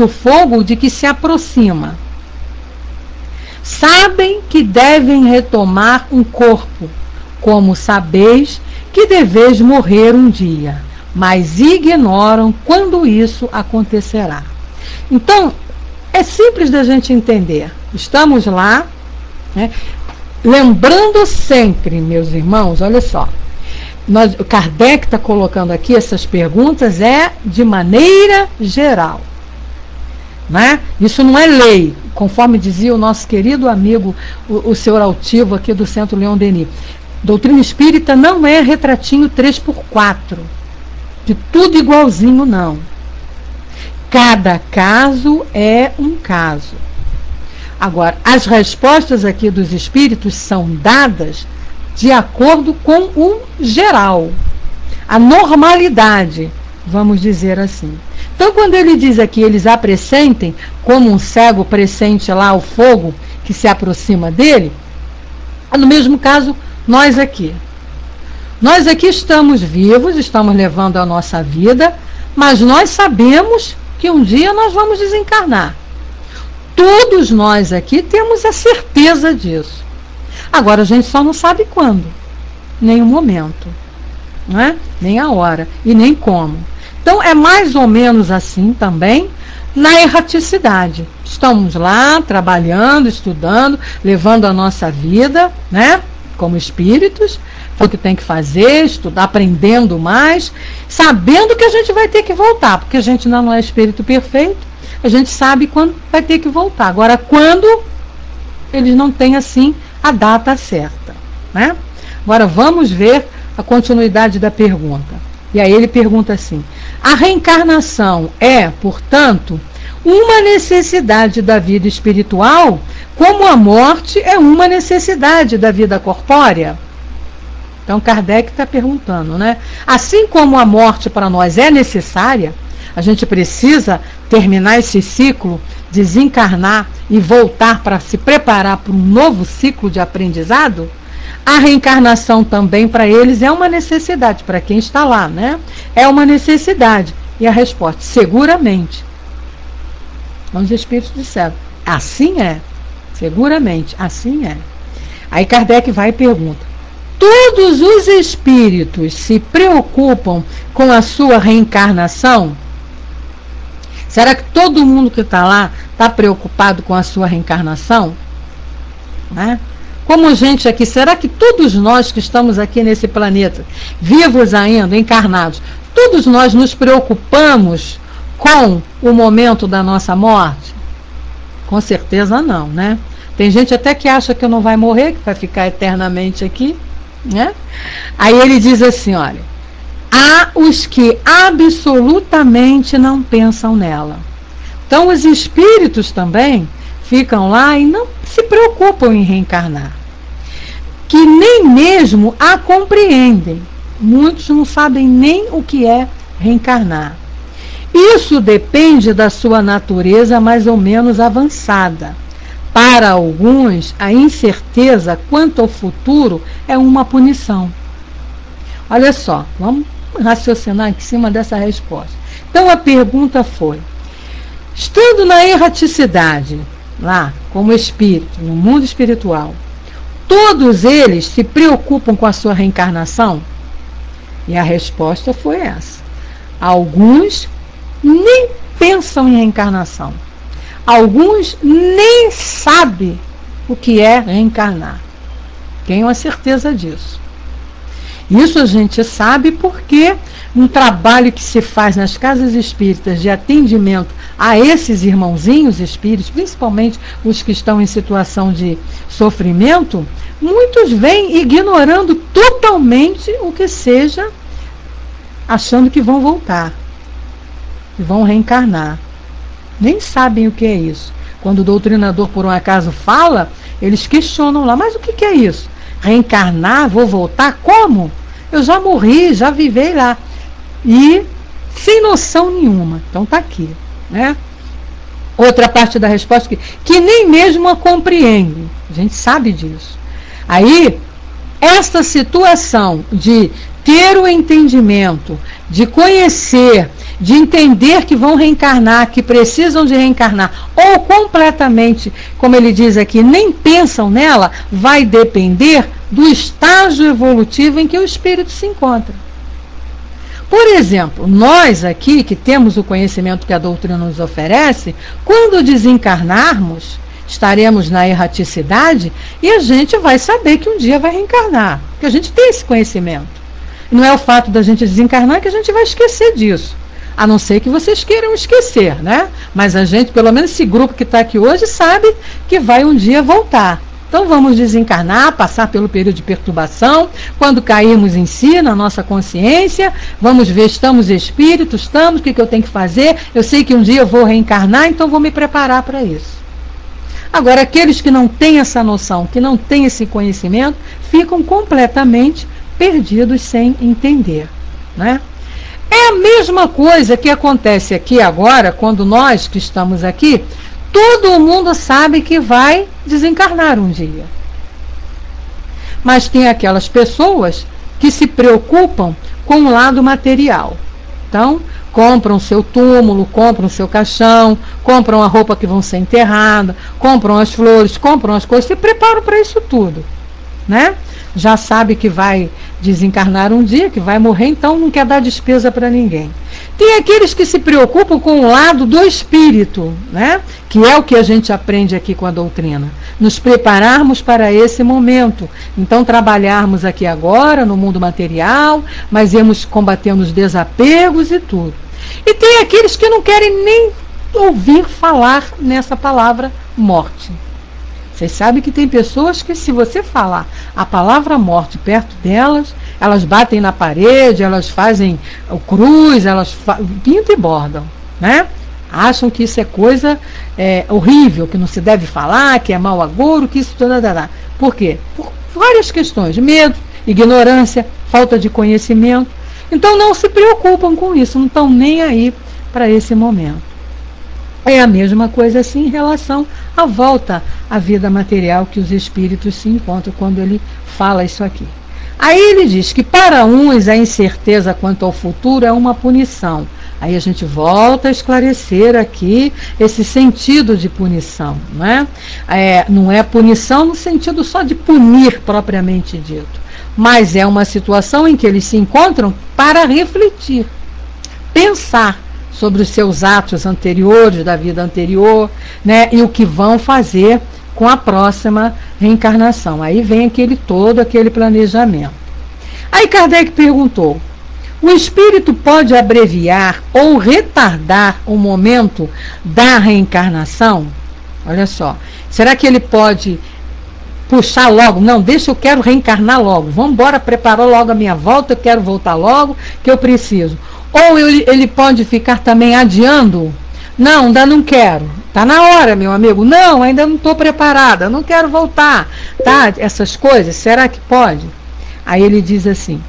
o fogo de que se aproxima. Sabem que devem retomar um corpo, como sabeis que deveis morrer um dia, mas ignoram quando isso acontecerá. Então, é simples da gente entender. Estamos lá, né? Lembrando sempre, meus irmãos, olha só, o Kardec está colocando aqui essas perguntas de maneira geral, né? Isso não é lei, conforme dizia o nosso querido amigo, o senhor Altivo aqui do Centro Leon Denis. Doutrina espírita não é retratinho 3x4, de tudo igualzinho, não. Cada caso é um caso. Agora, as respostas aqui dos espíritos são dadas de acordo com o geral, a normalidade, vamos dizer assim. Então, quando ele diz aqui, eles a pressentem, como um cego pressente lá o fogo que se aproxima dele, no mesmo caso, nós aqui estamos vivos, estamos levando a nossa vida, mas nós sabemos que um dia nós vamos desencarnar. Todos nós aqui temos a certeza disso. Agora, a gente só não sabe quando, nem o momento, não é? Nem a hora e nem como. Então é mais ou menos assim também na erraticidade. Estamos lá trabalhando, estudando, levando a nossa vida, né, como espíritos, o que tem que fazer, estudar, aprendendo mais, sabendo que a gente vai ter que voltar, porque a gente não é espírito perfeito, a gente sabe quando vai ter que voltar. Agora, quando, eles não têm assim a data certa, né? Agora vamos ver a continuidade da pergunta. E aí ele pergunta assim: a reencarnação é, portanto, uma necessidade da vida espiritual, como a morte é uma necessidade da vida corpórea? Então Kardec está perguntando, né? Assim como a morte para nós é necessária, a gente precisa terminar esse ciclo, desencarnar e voltar para se preparar para um novo ciclo de aprendizado, a reencarnação também para eles é uma necessidade, para quem está lá, né? É uma necessidade. E a resposta: seguramente. Os espíritos disseram: assim é. Seguramente, assim é. Aí Kardec vai e pergunta: todos os espíritos se preocupam com a sua reencarnação? Será que todo mundo que está lá está preocupado com a sua reencarnação? Né? Como a gente aqui, será que todos nós que estamos aqui nesse planeta, vivos ainda, encarnados, todos nós nos preocupamos com o momento da nossa morte? Com certeza não, né? Tem gente até que acha que não vai morrer, que vai ficar eternamente aqui, né? Aí ele diz assim, olha: há os que absolutamente não pensam nela. Então os espíritos também ficam lá e não se preocupam em reencarnar, que nem mesmo a compreendem. Muitos não sabem nem o que é reencarnar. Isso depende da sua natureza mais ou menos avançada. Para alguns, a incerteza quanto ao futuro é uma punição. Olha só, vamos raciocinar em cima dessa resposta. Então a pergunta foi: estando na erraticidade, lá, como espírito, no mundo espiritual, todos eles se preocupam com a sua reencarnação? E a resposta foi essa: alguns nem pensam em reencarnação. Alguns nem sabem o que é reencarnar. Tenho a certeza disso. Isso a gente sabe porque um trabalho que se faz nas casas espíritas de atendimento a esses irmãozinhos espíritos, principalmente os que estão em situação de sofrimento, muitos vêm ignorando totalmente o que seja, achando que vão voltar, que vão reencarnar. Nem sabem o que é isso. Quando o doutrinador por um acaso fala, eles questionam lá: mas o que é isso? Reencarnar? Vou voltar? Como? Eu já morri, já vivei lá. E sem noção nenhuma. Então está aqui, né? Outra parte da resposta que nem mesmo a compreende. A gente sabe disso. Aí, esta situação de ter o entendimento, de conhecer, de entender que vão reencarnar, que precisam de reencarnar, ou completamente, como ele diz aqui, nem pensam nela, vai depender do estágio evolutivo em que o espírito se encontra. Por exemplo, nós aqui, que temos o conhecimento que a doutrina nos oferece, quando desencarnarmos, estaremos na erraticidade e a gente vai saber que um dia vai reencarnar, porque a gente tem esse conhecimento. Não é o fato da gente desencarnar que a gente vai esquecer disso, a não ser que vocês queiram esquecer, né? Mas a gente, pelo menos esse grupo que está aqui hoje, sabe que vai um dia voltar. Então vamos desencarnar, passar pelo período de perturbação, quando cairmos em si, na nossa consciência, vamos ver, estamos espíritos, estamos, o que eu tenho que fazer? Eu sei que um dia eu vou reencarnar, então vou me preparar para isso. Agora, aqueles que não têm essa noção, que não têm esse conhecimento, ficam completamente perdidos sem entender, né? É a mesma coisa que acontece aqui agora, quando nós que estamos aqui, todo mundo sabe que vai desencarnar um dia. Mas tem aquelas pessoas que se preocupam com o lado material. Então, compram seu túmulo, compram seu caixão, compram a roupa que vão ser enterrada, compram as flores, compram as coisas, se preparam para isso tudo, né? já sabe que vai desencarnar um dia, que vai morrer, então não quer dar despesa para ninguém. Tem aqueles que se preocupam com o lado do espírito, né? Que é o que a gente aprende aqui com a doutrina. Nos prepararmos para esse momento. Então, trabalharmos aqui agora, no mundo material, mas irmos combatendo os desapegos e tudo. E tem aqueles que não querem nem ouvir falar nessa palavra morte. Vocês sabem que tem pessoas que, se você falar a palavra morte perto delas, elas batem na parede, elas fazem o cruz, elas pintam e bordam, né? Acham que isso é coisa horrível, que não se deve falar, que é mau agouro, que isso... Por quê? Por várias questões, medo, ignorância, falta de conhecimento. Então não se preocupam com isso, não estão nem aí para esse momento. É a mesma coisa assim em relação à volta à vida material que os espíritos se encontram quando ele fala isso aqui. Aí ele diz que para uns a incerteza quanto ao futuro é uma punição. Aí a gente volta a esclarecer aqui esse sentido de punição, não é? Não é punição no sentido só de punir propriamente dito, mas é uma situação em que eles se encontram para refletir, pensar sobre os seus atos anteriores, da vida anterior, né, e o que vão fazer com a próxima reencarnação. Aí vem todo aquele planejamento. Aí Kardec perguntou: o espírito pode abreviar ou retardar o momento da reencarnação? Olha só, será que ele pode puxar logo? Não, eu quero reencarnar logo, vamos embora, preparar logo a minha volta, eu quero voltar logo, que eu preciso. Ou ele pode ficar também adiando? Não, ainda não quero. Está na hora, meu amigo. Não, ainda não estou preparada, não quero voltar. Tá? Essas coisas, será que pode? Aí ele diz assim: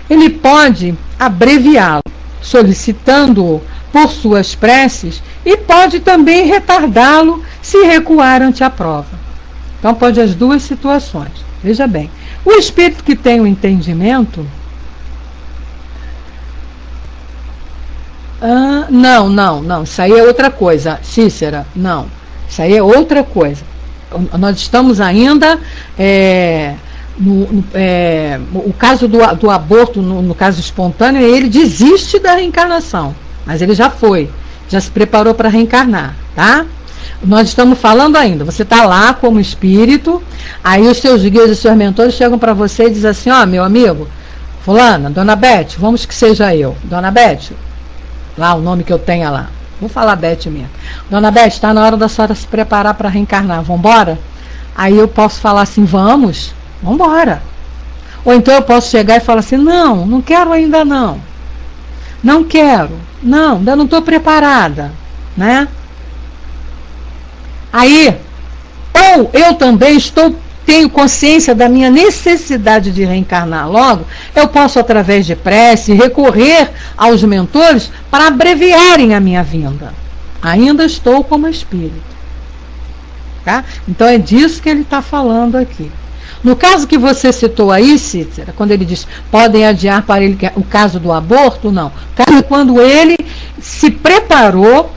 ele pode abreviá-lo, solicitando-o por suas preces, e pode também retardá-lo se recuar ante a prova. Então pode as duas situações. Veja bem, o espírito que tem o entendimento... Não, isso aí é outra coisa, Cícera, não, isso aí é outra coisa. Nós estamos ainda o caso do aborto, no caso espontâneo, ele desiste da reencarnação, mas ele já se preparou para reencarnar, tá? Nós estamos falando ainda, você está lá como espírito, aí os seus guias e seus mentores chegam para você e dizem assim: ó, meu amigo, fulana, dona Beth, vamos que seja eu, dona Beth, lá o nome que eu tenha lá, vou falar Beth mesmo, dona Beth, está na hora da senhora se preparar para reencarnar, vamos embora? Aí eu posso falar assim: vamos embora. Ou então eu posso chegar e falar assim: não quero ainda, não quero, ainda não estou preparada, né? Aí, ou eu também tenho consciência da minha necessidade de reencarnar logo, eu posso, através de prece, recorrer aos mentores para abreviarem a minha vinda. Ainda estou como espírito. Tá? Então é disso que ele está falando aqui. No caso que você citou aí, Cícera, quando ele diz podem adiar para ele o caso do aborto, não. Quando ele se preparou,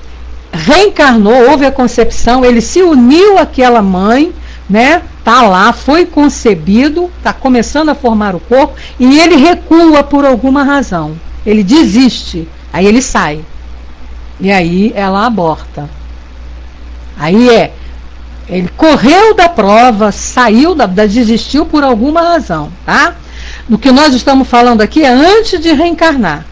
reencarnou, houve a concepção, ele se uniu àquela mãe, né? Tá lá, foi concebido, está começando a formar o corpo, e ele recua por alguma razão. Ele desiste, aí ele sai. E aí ela aborta. Aí ele correu da prova, saiu desistiu por alguma razão, tá? O que nós estamos falando aqui é antes de reencarnar.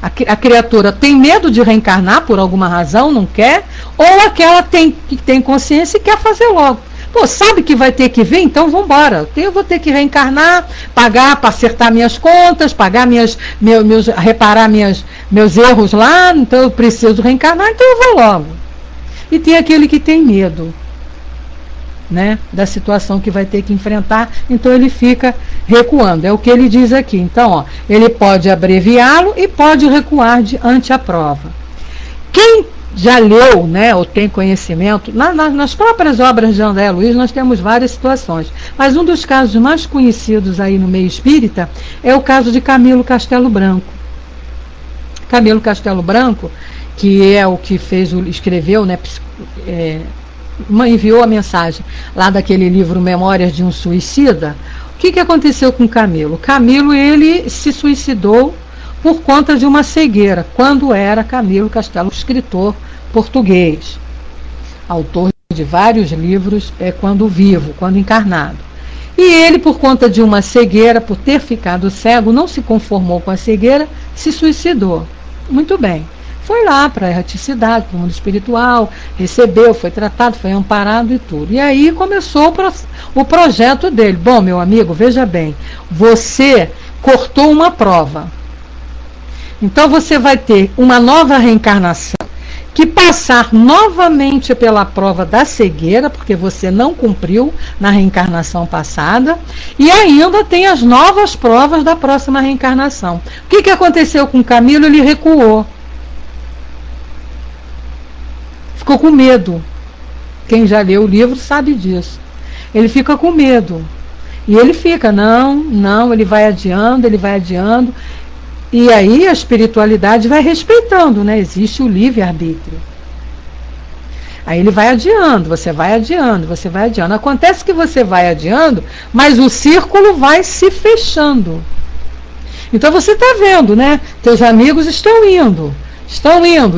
A criatura tem medo de reencarnar por alguma razão, não quer, ou aquela que tem consciência e quer fazer logo. Pô, sabe que vai ter que vir? Então vamos embora. Eu vou ter que reencarnar, pagar para acertar minhas contas, pagar reparar meus erros lá, então eu preciso reencarnar, então eu vou logo. E tem aquele que tem medo, né, da situação que vai ter que enfrentar, então ele fica recuando. É o que ele diz aqui. Então, ó, ele pode abreviá-lo e pode recuar ante a prova. Quem já leu, né, ou tem conhecimento, nas próprias obras de André Luiz nós temos várias situações, mas um dos casos mais conhecidos aí no meio espírita é o caso de Camilo Castelo Branco. Camilo Castelo Branco, que é o que escreveu, né, enviou a mensagem lá daquele livro Memórias de um Suicida. que aconteceu com Camilo? Camilo, ele se suicidou por conta de uma cegueira, quando era Camilo Castelo, escritor português, autor de vários livros, quando vivo, quando encarnado. E ele, por conta de uma cegueira, por ter ficado cego, não se conformou com a cegueira, se suicidou. Muito bem. Foi lá para a erraticidade, para o mundo espiritual, recebeu, foi tratado, foi amparado e tudo. E aí começou o projeto dele. Bom, meu amigo, veja bem, você cortou uma prova. Então você vai ter uma nova reencarnação, que passar novamente pela prova da cegueira, porque você não cumpriu na reencarnação passada, e ainda tem as novas provas da próxima reencarnação. O que aconteceu com Camilo? Ele recuou. Ficou com medo. Quem já leu o livro sabe disso. Ele fica com medo. E ele fica, não, ele vai adiando, e aí a espiritualidade vai respeitando, né? Existe o livre-arbítrio. Aí ele vai adiando, você vai adiando. Acontece que você vai adiando, mas o círculo vai se fechando. Então você está vendo, né? Teus amigos estão indo,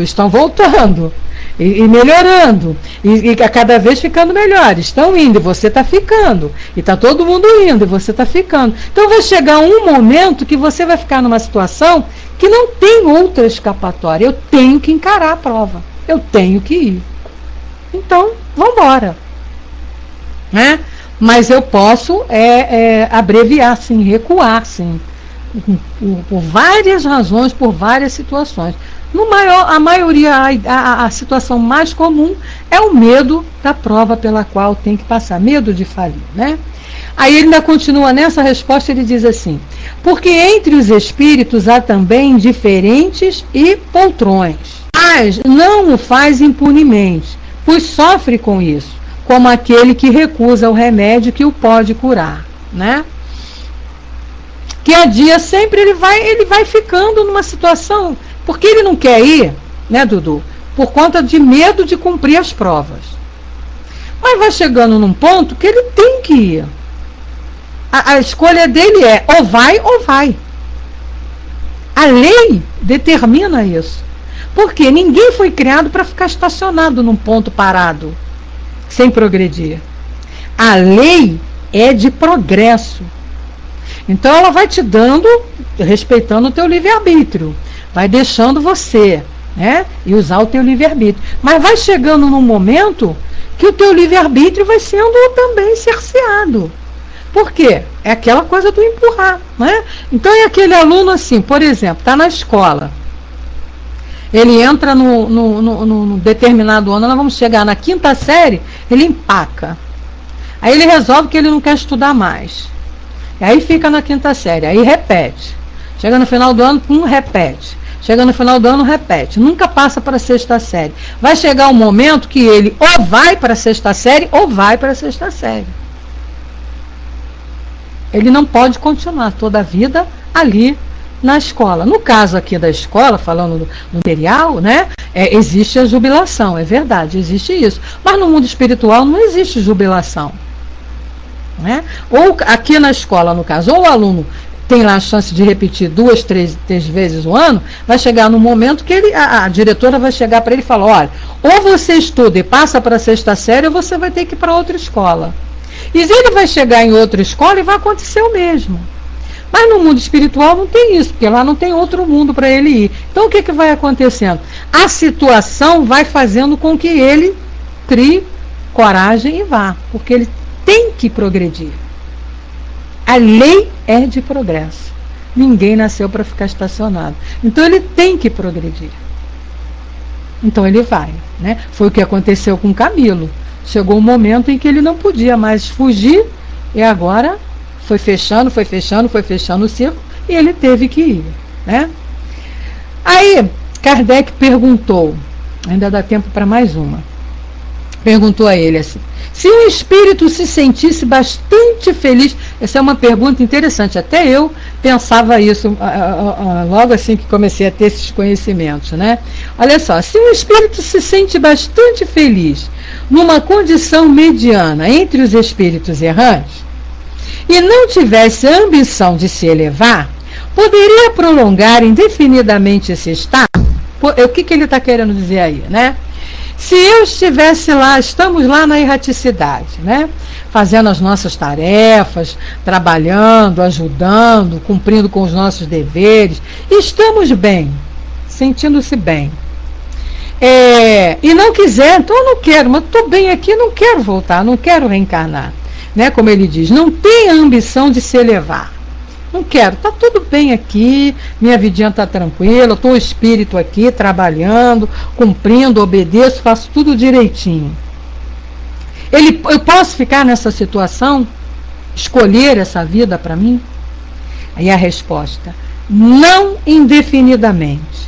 estão voltando. E melhorando, e cada vez ficando melhores, estão indo, e você está ficando, e está todo mundo indo, e você está ficando. Então vai chegar um momento que você vai ficar numa situação que não tem outra escapatória. Eu tenho que encarar a prova, eu tenho que ir. Então, vamos embora, né? Mas eu posso abreviar, sim, recuar, sim, por várias razões, por várias situações. A maioria, a situação mais comum é o medo da prova pela qual tem que passar, medo de falir, né? Aí ele ainda continua nessa resposta, ele diz assim: porque entre os espíritos há também diferentes e poltrões, mas não o faz impunemente, pois sofre com isso, como aquele que recusa o remédio que o pode curar, né? Que a dia sempre ele vai ficando numa situação, porque ele não quer ir, né, Dudu? Por conta de medo de cumprir as provas. Mas vai chegando num ponto que ele tem que ir. A escolha dele é ou vai ou vai. A lei determina isso. Porque ninguém foi criado para ficar estacionado num ponto parado, sem progredir. A lei é de progresso. Então ela vai te dando, respeitando o teu livre-arbítrio. Vai deixando você, né, e usar o teu livre-arbítrio. Mas vai chegando num momento que o teu livre-arbítrio vai sendo também cerceado. Por quê? É aquela coisa do empurrar, né? Então é aquele aluno assim, por exemplo, está na escola. Ele entra no determinado ano, nós vamos chegar na 5ª série, ele empaca. Aí ele resolve que ele não quer estudar mais. E aí fica na 5ª série, aí repete. Chega no final do ano, repete. Chega no final do ano, repete. Nunca passa para a 6ª série. Vai chegar um momento que ele ou vai para a 6ª série ou vai para a 6ª série. Ele não pode continuar toda a vida ali na escola. No caso aqui da escola, falando do material, né, existe a jubilação, é verdade, existe isso. Mas no mundo espiritual não existe jubilação. Né? Ou aqui na escola, no caso, ou o aluno tem lá a chance de repetir 2, 3 vezes o ano, vai chegar no momento que a diretora vai chegar para ele e falar: olha, ou você estuda e passa para a 6ª série, ou você vai ter que ir para outra escola. E ele vai chegar em outra escola e vai acontecer o mesmo. Mas no mundo espiritual não tem isso, porque lá não tem outro mundo para ele ir. Então o que vai acontecendo? A situação vai fazendo com que ele crie coragem e vá, porque ele tem que progredir. A lei é de progresso. Ninguém nasceu para ficar estacionado. Então ele tem que progredir. Então ele vai, né? Foi o que aconteceu com Camilo. Chegou um momento em que ele não podia mais fugir, e agora foi fechando o círculo, e ele teve que ir, né? Aí Kardec perguntou, ainda dá tempo para mais uma. Perguntou a ele assim: se o espírito se sentisse bastante feliz. Essa é uma pergunta interessante, até eu pensava isso logo assim que comecei a ter esses conhecimentos, né? Olha só, se o espírito se sente bastante feliz numa condição mediana entre os espíritos errantes, e não tivesse a ambição de se elevar, poderia prolongar indefinidamente esse estado? O que ele está querendo dizer aí, né? Se eu estivesse lá, estamos lá na erraticidade, né? Fazendo as nossas tarefas, trabalhando, ajudando, cumprindo com os nossos deveres, estamos bem, sentindo-se bem. E não quiser, então eu não quero, mas estou bem aqui, não quero voltar, não quero reencarnar. Né? Como ele diz, não tem a ambição de se elevar. Não quero, está tudo bem aqui, minha vidinha está tranquila, estou o espírito aqui, trabalhando, cumprindo, obedeço, faço tudo direitinho. Eu posso ficar nessa situação? Escolher essa vida para mim? Aí a resposta, não indefinidamente.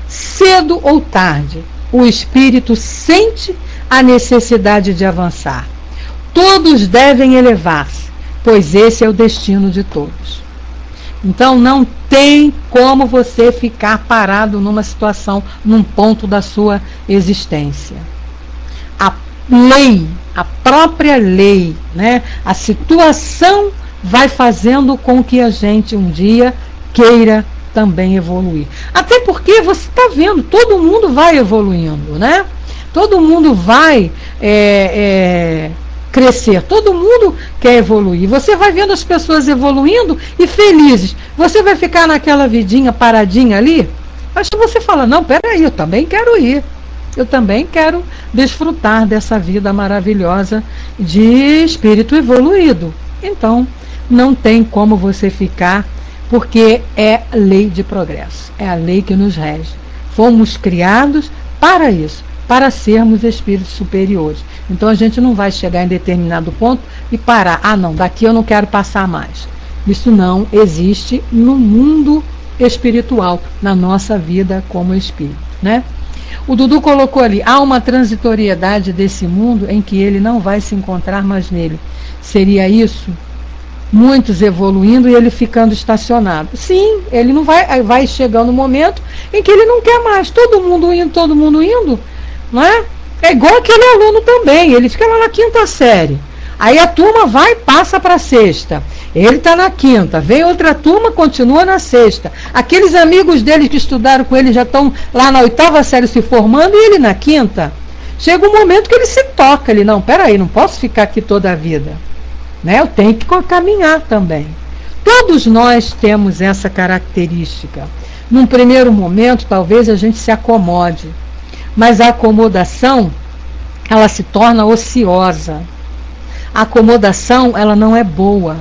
Cedo ou tarde, o espírito sente a necessidade de avançar. Todos devem elevar-se, pois esse é o destino de todos. Então não tem como você ficar parado numa situação, num ponto da sua existência. A lei, a própria lei, né? A situação vai fazendo com que a gente um dia queira também evoluir. Até porque você está vendo, todo mundo vai evoluindo, né? Todo mundo vai crescer, todo mundo quer evoluir. Você vai vendo as pessoas evoluindo e felizes. Você vai ficar naquela vidinha paradinha ali? Acho que você fala, não, peraí, eu também quero ir. Eu também quero desfrutar dessa vida maravilhosa de espírito evoluído. Então, não tem como você ficar, porque é lei de progresso. É a lei que nos rege. Fomos criados para isso, para sermos espíritos superiores. Então a gente não vai chegar em determinado ponto e parar. Ah, não, daqui eu não quero passar mais. Isso não existe no mundo espiritual, na nossa vida como espírito, né? O Dudu colocou ali, há uma transitoriedade desse mundo em que ele não vai se encontrar mais nele. Seria isso? Muitos evoluindo e ele ficando estacionado. Sim, ele não vai chegando um momento em que ele não quer mais. Todo mundo indo, não é? É igual aquele aluno também, ele fica lá na 5ª série. Aí a turma vai e passa para a 6ª. Ele está na 5ª, vem outra turma, continua na 6ª. Aqueles amigos dele que estudaram com ele já estão lá na 8ª série se formando e ele na 5ª. Chega um momento que ele se toca, ele, não, peraí, não posso ficar aqui toda a vida. Né? Eu tenho que caminhar também. Todos nós temos essa característica. Num primeiro momento, talvez a gente se acomode. Mas a acomodação, ela se torna ociosa. A acomodação, ela não é boa.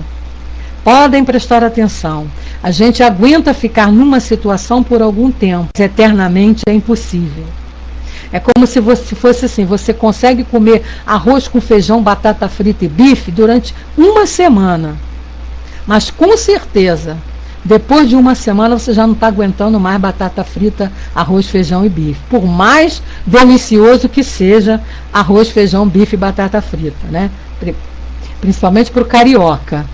Podem prestar atenção. A gente aguenta ficar numa situação por algum tempo. Eternamente é impossível. É como se fosse assim, você consegue comer arroz com feijão, batata frita e bife durante uma semana. Mas com certeza, depois de uma semana você já não está aguentando mais batata frita, arroz, feijão e bife. Por mais delicioso que seja arroz, feijão, bife e batata frita, né? Principalmente para o carioca.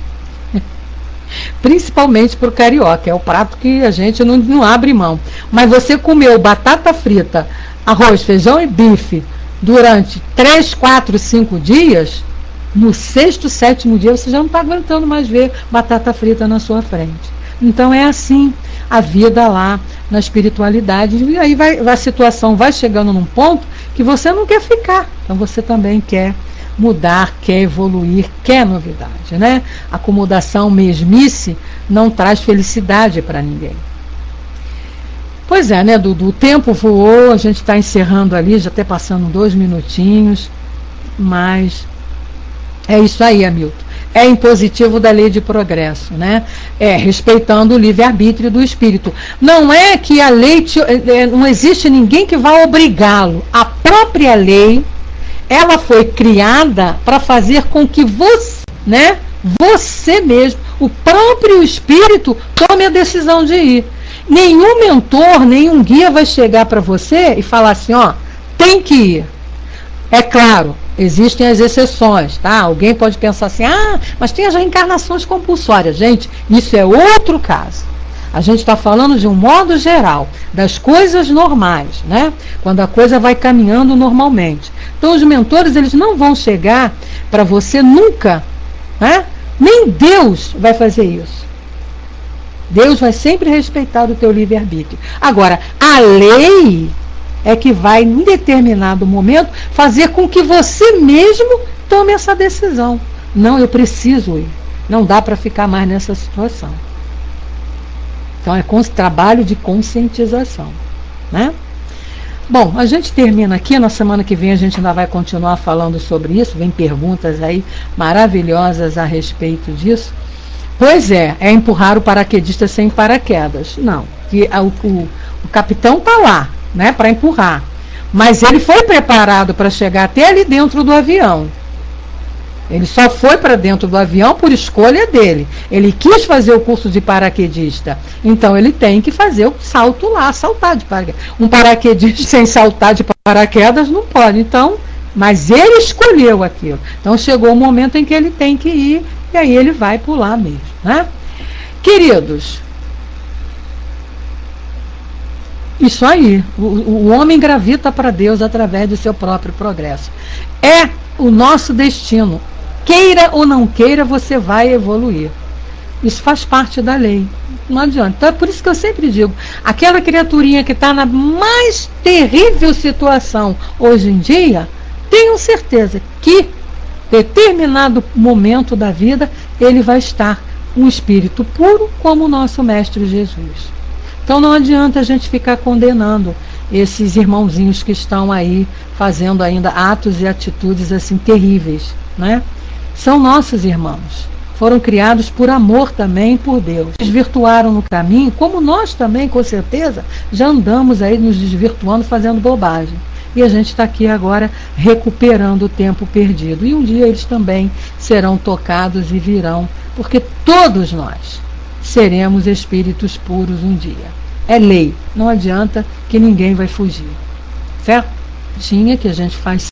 Principalmente para o carioca. É o prato que a gente não abre mão. Mas você comeu batata frita, arroz, feijão e bife durante 3, 4, 5 dias, no 6º, 7º dia você já não está aguentando mais ver batata frita na sua frente. Então é assim a vida lá na espiritualidade. E aí a situação vai chegando num ponto que você não quer ficar. Então você também quer mudar, quer evoluir, quer novidade, né? Acomodação, mesmice, não traz felicidade para ninguém. Pois é, né, Dudu? O tempo voou, a gente está encerrando ali, já até passando 2 minutinhos, mas é isso aí, Hamilton. É impositivo da lei de progresso, né? Respeitando o livre-arbítrio do espírito. Não é que a lei, não existe ninguém que vá obrigá-lo. A própria lei, ela foi criada para fazer com que você, né, você mesmo, o próprio espírito, tome a decisão de ir. Nenhum mentor, nenhum guia vai chegar para você e falar assim, ó, tem que ir. É claro, existem as exceções, tá? Alguém pode pensar assim, mas tem as reencarnações compulsórias. Gente, isso é outro caso. A gente está falando de um modo geral, das coisas normais, né? Quando a coisa vai caminhando normalmente. Então os mentores, eles não vão chegar para você nunca, né, Nem Deus vai fazer isso. Deus vai sempre respeitar o teu livre-arbítrio. Agora, a lei é que vai, em determinado momento, fazer com que você mesmo tome essa decisão. Não, eu preciso ir. Não dá para ficar mais nessa situação. Então, é trabalho de conscientização, né? Bom, a gente termina aqui. Na semana que vem a gente ainda vai continuar falando sobre isso. Vem perguntas aí maravilhosas a respeito disso. Pois é empurrar o paraquedista sem paraquedas. Não, que o capitão está lá, né, para empurrar. Mas ele foi preparado para chegar até ali dentro do avião. Ele só foi para dentro do avião por escolha dele. Ele quis fazer o curso de paraquedista. Então ele tem que fazer o salto lá, saltar de paraquedas. Um paraquedista sem saltar de paraquedas não pode. Então, mas ele escolheu aquilo. Então chegou o momento em que ele tem que ir, e aí ele vai pular mesmo, né? Queridos, isso aí, o homem gravita para Deus através do seu próprio progresso. É o nosso destino. Queira ou não queira, você vai evoluir. Isso faz parte da lei. Não adianta. Então é por isso que eu sempre digo, aquela criaturinha que está na mais terrível situação hoje em dia, tenham certeza que determinado momento da vida ele vai estar um espírito puro como o nosso Mestre Jesus. Então não adianta a gente ficar condenando esses irmãozinhos que estão aí fazendo ainda atos e atitudes assim terríveis, né? São nossos irmãos, foram criados por amor também por Deus, desvirtuaram no caminho, como nós também, com certeza, já andamos aí nos desvirtuando, fazendo bobagem. E a gente está aqui agora recuperando o tempo perdido. E um dia eles também serão tocados e virão, porque todos nós seremos espíritos puros um dia. É lei, não adianta que ninguém vai fugir. Certo? Que a gente faz